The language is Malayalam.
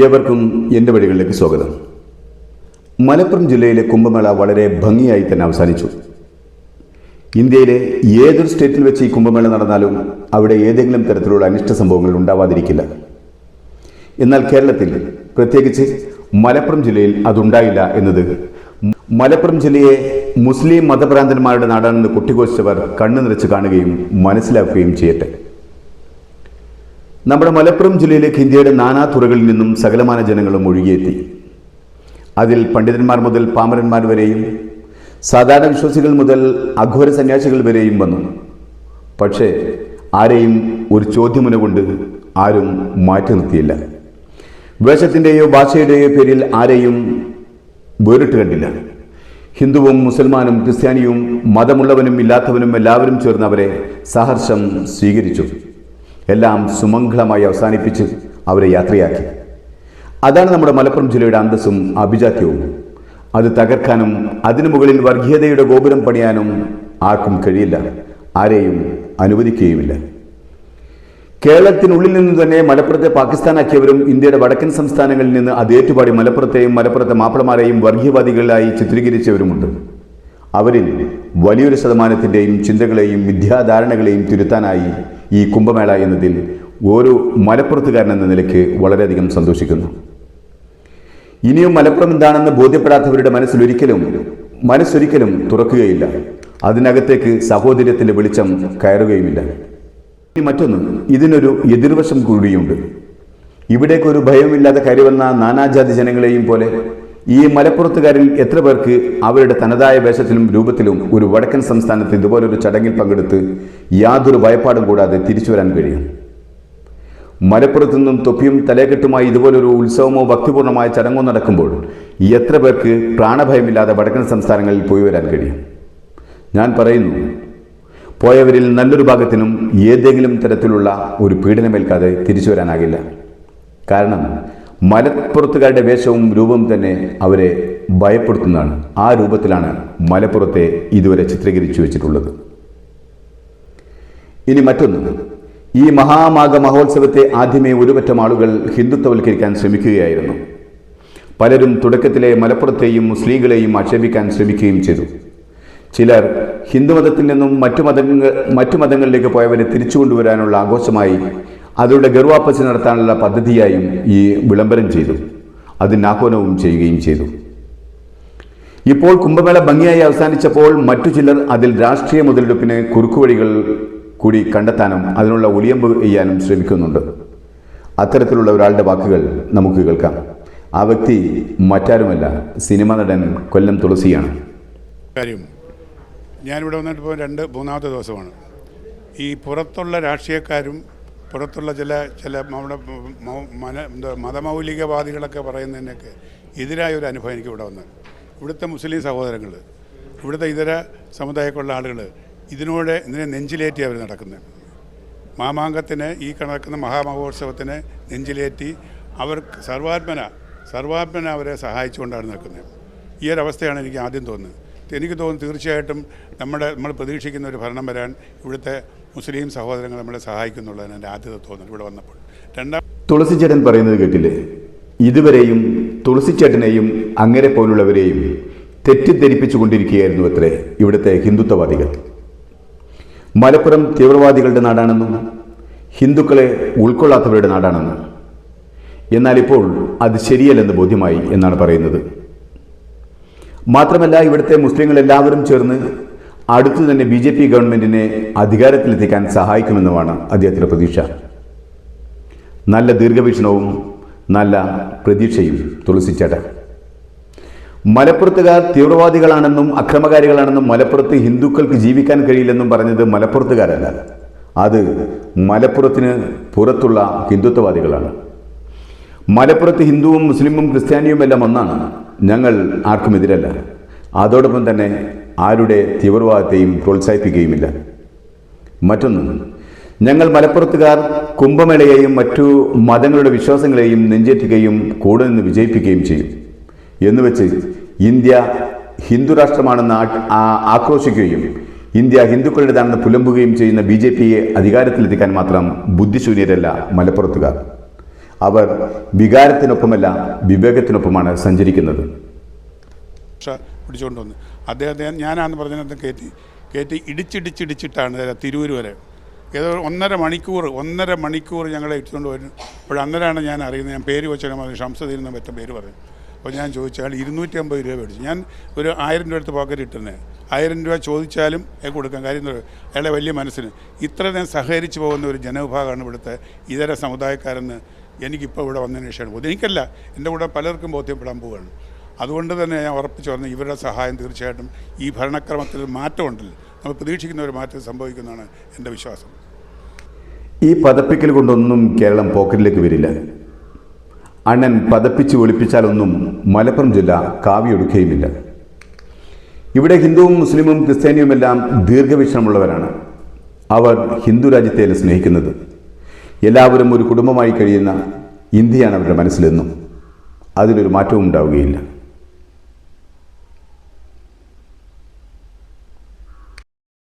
ഏവർക്കും എൻ്റെ വഴികളിലേക്ക് സ്വാഗതം. മലപ്പുറം ജില്ലയിലെ കുംഭമേള വളരെ ഭംഗിയായി തന്നെ അവസാനിച്ചു. ഇന്ത്യയിലെ ഏതൊരു സ്റ്റേറ്റിൽ വെച്ച് ഈ കുംഭമേള നടന്നാലും അവിടെ ഏതെങ്കിലും തരത്തിലുള്ള അനിഷ്ട സംഭവങ്ങൾ ഉണ്ടാവാതിരിക്കില്ല. എന്നാൽ കേരളത്തിൽ, പ്രത്യേകിച്ച് മലപ്പുറം ജില്ലയിൽ അതുണ്ടായില്ല എന്നത് മലപ്പുറം ജില്ലയെ മുസ്ലിം മതഭ്രാന്തന്മാരുടെ നാടാണെന്ന് കൊട്ടിഘോഷിച്ചവർ കണ്ണു നിറച്ച് കാണുകയും മനസ്സിലാക്കുകയും ചെയ്യട്ടെ. നമ്മുടെ മലപ്പുറം ജില്ലയിലേക്ക് ഇന്ത്യയുടെ നാനാതുറകളിൽ നിന്നും സകലമാന ജനങ്ങളും ഒഴുകിയെത്തി. അതിൽ പണ്ഡിതന്മാർ മുതൽ പാമരന്മാർ വരെയും സാധാരണ വിശ്വാസികൾ മുതൽ അഘോര സന്യാസികൾ വരെയും വന്നു. പക്ഷേ ആരെയും ഒരു ചോദ്യമുന കൊണ്ട് ആരും മാറ്റി നിർത്തിയില്ല. വേഷത്തിൻ്റെയോ ഭാഷയുടെയോ പേരിൽ ആരെയും വേറിട്ട് കണ്ടില്ല. ഹിന്ദുവും മുസൽമാനും ക്രിസ്ത്യാനിയും മതമുള്ളവനും ഇല്ലാത്തവനും എല്ലാവരും ചേർന്ന് അവരെ സഹർഷം സ്വീകരിച്ചു. എല്ലാം സുമംഗളമായി അവസാനിപ്പിച്ച് അവരെ യാത്രയാക്കി. അതാണ് നമ്മുടെ മലപ്പുറം ജില്ലയുടെ അന്തസ്സും അഭിജാത്യവും. അത് തകർക്കാനും അതിനു മുകളിൽ വർഗീയതയുടെ ഗോപുരം പണിയാനും ആർക്കും കഴിയില്ല, ആരെയും അനുവദിക്കുകയുമില്ല. കേരളത്തിനുള്ളിൽ നിന്ന് തന്നെ മലപ്പുറത്തെ പാകിസ്ഥാനാക്കിയവരും ഇന്ത്യയുടെ വടക്കൻ സംസ്ഥാനങ്ങളിൽ നിന്ന് അത് ഏറ്റുപാടി മലപ്പുറത്തെയും മലപ്പുറത്തെ മാപ്പിളമാരെയും വർഗീയവാദികളായി ചിത്രീകരിച്ചവരുമുണ്ട്. അവരിൽ വലിയൊരു ശതമാനത്തിൻ്റെയും ചിന്തകളെയും മിഥ്യാധാരണകളെയും തിരുത്താനായി ഈ കുംഭമേള എന്നതിൽ ഓരോ മലപ്പുറത്തുകാരൻ എന്ന നിലയ്ക്ക് വളരെയധികം സന്തോഷിക്കുന്നു. ഇനിയും മലപ്പുറം എന്താണെന്ന് ബോധ്യപ്പെടാത്തവരുടെ മനസ്സൊരിക്കലും തുറക്കുകയില്ല. അതിനകത്തേക്ക് സഹോദര്യത്തിൻ്റെ വെളിച്ചം കയറുകയുമില്ല. ഇനി മറ്റൊന്ന്, ഇതിനൊരു എതിർവശം കൂടിയുണ്ട്. ഇവിടേക്കൊരു ഭയമില്ലാതെ കയറി വന്ന നാനാജാതി ജനങ്ങളെയും പോലെ ഈ മലപ്പുറത്തുകാരിൽ എത്ര പേർക്ക് അവരുടെ തനതായ വേഷത്തിലും രൂപത്തിലും ഒരു വടക്കൻ സംസ്ഥാനത്ത് ഇതുപോലൊരു ചടങ്ങിൽ പങ്കെടുത്ത് യാതൊരു ഭയപ്പാടും കൂടാതെ തിരിച്ചു വരാൻ കഴിയും? മലപ്പുറത്തു നിന്നും തൊപ്പിയും തലകെട്ടുമായി ഇതുപോലൊരു ഉത്സവമോ ഭക്തിപൂർണമായ ചടങ്ങോ നടക്കുമ്പോൾ എത്ര പേർക്ക് പ്രാണഭയമില്ലാതെ വടക്കൻ സംസ്ഥാനങ്ങളിൽ പോയി വരാൻ കഴിയും? ഞാൻ പറയുന്നു, പോയവരിൽ നല്ലൊരു ഭാഗത്തിനും ഏതെങ്കിലും തരത്തിലുള്ള ഒരു പീഡനമേൽക്കാതെ തിരിച്ചു വരാനാകില്ല. കാരണം മലപ്പുറത്തുകാരുടെ വേഷവും രൂപവും തന്നെ അവരെ ഭയപ്പെടുത്തുന്നതാണ്. ആ രൂപത്തിലാണ് മലപ്പുറത്തെ ഇതുവരെ ചിത്രീകരിച്ചു വെച്ചിട്ടുള്ളത്. ഇനി മറ്റൊന്ന്, ഈ മഹാമാഘ മഹോത്സവത്തെ ആദ്യമേ ഒരുപറ്റം ആളുകൾ ഹിന്ദുത്വവൽക്കരിക്കാൻ ശ്രമിക്കുകയായിരുന്നു. പലരും തുടക്കത്തിലെ മലപ്പുറത്തെയും മുസ്ലിങ്ങളെയും ആക്ഷേപിക്കാൻ ശ്രമിക്കുകയും ചെയ്തു. ചിലർ ഹിന്ദുമതത്തിൽ നിന്നും മറ്റു മതങ്ങളിലേക്ക് പോയവരെ തിരിച്ചു കൊണ്ടുവരാനുള്ള ആഘോഷമായി അവരുടെ ഗർവാപ്പസ് നടത്താനുള്ള പദ്ധതിയായും ഈ വിളംബരം ചെയ്തു. അതിന് ആഹ്വാനവും ചെയ്യുകയും ചെയ്തു. ഇപ്പോൾ കുംഭമേള ഭംഗിയായി അവസാനിച്ചപ്പോൾ മറ്റു ചിലർ അതിൽ രാഷ്ട്രീയ മുതലെടുപ്പിന് കുറുക്കുവഴികൾ കൂടി കണ്ടെത്താനും അതിനുള്ള ഒളിയമ്പ് ചെയ്യാനും ശ്രമിക്കുന്നുണ്ട്. അത്തരത്തിലുള്ള ഒരാളുടെ വാക്കുകൾ നമുക്ക് കേൾക്കാം. ആ വ്യക്തി മറ്റാരുമല്ല, സിനിമാ നടൻ കൊല്ലം തുളസിയാണ്. ഞാനിവിടെ വന്നിട്ടിപ്പോൾ 2-3 ദിവസമാണ്. ഈ പുറത്തുള്ള രാഷ്ട്രീയക്കാരും പുറത്തുള്ള ചില മതമൗലികവാദികളൊക്കെ പറയുന്നതിനൊക്കെ എതിരായ ഒരു അനുഭവം എനിക്ക് ഇവിടെ വന്നത്. ഇവിടുത്തെ മുസ്ലിം സഹോദരങ്ങൾ, ഇവിടുത്തെ ഇതര സമുദായക്കുള്ള ആളുകൾ ഇതിനെ നെഞ്ചിലേറ്റി അവർ നടക്കുന്നത്. മാമാങ്കത്തിന്, ഈ നടക്കുന്ന മഹാമഹോത്സവത്തിന് നെഞ്ചിലേറ്റി അവർ സർവാത്മന അവരെ സഹായിച്ചുകൊണ്ടാണ് നിൽക്കുന്നത്. ഈ ഒരവസ്ഥയാണ് എനിക്ക് ആദ്യം തോന്നുന്നത്. എനിക്ക് തോന്നുന്നു തീർച്ചയായിട്ടും നമ്മൾ പ്രതീക്ഷിക്കുന്ന ഒരു ഭരണം വരാൻ ഇവിടുത്തെ മുസ്ലിം സഹോദരങ്ങൾ നമ്മളെ സഹായിക്കുന്നുള്ളതാണ് എൻ്റെ ആദ്യത്തെ തോന്നൽ ഇവിടെ വന്നപ്പോൾ. തുളസിച്ചേട്ടൻ പറയുന്നത് കേട്ടില്ലേ? ഇതുവരെയും തുളസിച്ചേട്ടനെയും അങ്ങനെ പോലുള്ളവരെയും തെറ്റിദ്ധരിപ്പിച്ചു കൊണ്ടിരിക്കുകയായിരുന്നു അത്രേ ഇവിടുത്തെ ഹിന്ദുത്വവാദികൾ. മലപ്പുറം തീവ്രവാദികളുടെ നാടാണെന്നും ഹിന്ദുക്കളെ ഉൾക്കൊള്ളാത്തവരുടെ നാടാണെന്നും. എന്നാൽ ഇപ്പോൾ അത് ശരിയല്ലെന്ന് ബോധ്യമായി എന്നാണ് പറയുന്നത്. മാത്രമല്ല, ഇവിടുത്തെ മുസ്ലിങ്ങൾ എല്ലാവരും ചേർന്ന് അടുത്തു തന്നെ BJP ഗവൺമെൻറ്റിനെ അധികാരത്തിലെത്തിക്കാൻ സഹായിക്കുമെന്നുമാണ് അദ്ദേഹത്തിൻ്റെ പ്രതീക്ഷ. നല്ല ദീർഘവീക്ഷണവും നല്ല പ്രതീക്ഷയും തുളസിച്ചേട്ടൻ. മലപ്പുറത്തുകാർ തീവ്രവാദികളാണെന്നും അക്രമകാരികളാണെന്നും മലപ്പുറത്ത് ഹിന്ദുക്കൾക്ക് ജീവിക്കാൻ കഴിയില്ലെന്നും പറഞ്ഞത് മലപ്പുറത്തുകാരല്ല, അത് മലപ്പുറത്തിന് പുറത്തുള്ള ഹിന്ദുത്വവാദികളാണ്. മലപ്പുറത്ത് ഹിന്ദുവും മുസ്ലിമും ക്രിസ്ത്യാനിയും എല്ലാം ഒന്നാണ്. ഞങ്ങൾ ആർക്കും എതിരല്ല. അതോടൊപ്പം തന്നെ ആരുടെ തീവ്രവാദത്തെയും പ്രോത്സാഹിപ്പിക്കുകയുമില്ല. മറ്റൊന്ന്, ഞങ്ങൾ മലപ്പുറത്തുകാർ കുംഭമേളയെയും മറ്റു മതങ്ങളുടെ വിശ്വാസങ്ങളെയും നെഞ്ചേറ്റുകയും കൂടെ നിന്ന് വിജയിപ്പിക്കുകയും ചെയ്യും എന്നുവെച്ച് ഇന്ത്യ ഹിന്ദു രാഷ്ട്രമാണെന്ന് ആക്രോശിക്കുകയും ഇന്ത്യ ഹിന്ദുക്കളുടേതാണെന്ന് പുലമ്പുകയും ചെയ്യുന്ന BJPയെ അധികാരത്തിലെത്തിക്കാൻ മാത്രം ബുദ്ധിശൂന്യരല്ല മലപ്പുറത്തുകാർ. അവർ വികാരത്തിനൊപ്പമല്ല വിവേകത്തിനൊപ്പമാണ് സഞ്ചരിക്കുന്നത്. പിടിച്ചുകൊണ്ട് വന്ന് അദ്ദേഹത്തെ ഞാനാന്ന് പറഞ്ഞതിനകത്ത് കയറ്റി ഇടിച്ചിട്ടാണ് തിരൂർ വരെ ഏതോ 1.5 മണിക്കൂർ ഞങ്ങളെ ഇട്ടുകൊണ്ട് വരും. അപ്പോൾ അന്നേരമാണ് ഞാൻ അറിയുന്നത്. ഞാൻ പേര് വെച്ചാൽ ഷംസുദ്ദീൻ എന്ന മറ്റേ പേര് പറഞ്ഞു. അപ്പോൾ ഞാൻ ചോദിച്ചാൽ 250 രൂപ മേടിച്ചു. ഞാൻ ഒരു 1000 രൂപ എടുത്ത് പോക്കറ്റ് ഇട്ടുന്നത്. 1000 രൂപ ചോദിച്ചാലും കൊടുക്കാം. കാര്യം എന്താ, അയാളെ വലിയ മനസ്സിന് ഇത്ര നേരം സഹകരിച്ച് പോകുന്ന ഒരു ജനവിഭാഗമാണ് ഇവിടുത്തെ ഇതര സമുദായക്കാരെന്ന് എനിക്കിപ്പോൾ ഇവിടെ വന്നതിന് ശേഷമാണ് ബോധ്യം. എനിക്കല്ല, എൻ്റെ കൂടെ പലർക്കും ബോധ്യപ്പെടാൻ പോവുകയാണ്. അതുകൊണ്ട് തന്നെ ഞാൻ ഉറപ്പിച്ചു പറഞ്ഞു, ഇവരുടെ സഹായം തീർച്ചയായിട്ടും ഈ ഭരണക്രമത്തിൽ മാറ്റമുണ്ടല്ലോ, നമ്മൾ പ്രതീക്ഷിക്കുന്ന ഒരു മാറ്റം സംഭവിക്കുന്നതാണ് എൻ്റെ വിശ്വാസം. ഈ പതപ്പിക്കൽ കൊണ്ടൊന്നും കേരളം പോക്കറ്റിലേക്ക് വരില്ല. അണ്ണൻ പതപ്പിച്ച് ഒളിപ്പിച്ചാലൊന്നും മലപ്പുറം ജില്ല കാവിയൊടുക്കുകയുമില്ല. ഇവിടെ ഹിന്ദുവും മുസ്ലിമും ക്രിസ്ത്യാനിയുമെല്ലാം ദീർഘവീക്ഷണമുള്ളവരാണ്. അവർ ഹിന്ദു രാജ്യത്തെയല്ല സ്നേഹിക്കുന്നത്. എല്ലാവരും ഒരു കുടുംബമായി കഴിയുന്ന ഇന്ത്യയാണ് അവരുടെ മനസ്സിലെന്നും. അതിലൊരു മാറ്റവും ഉണ്ടാവുകയില്ല.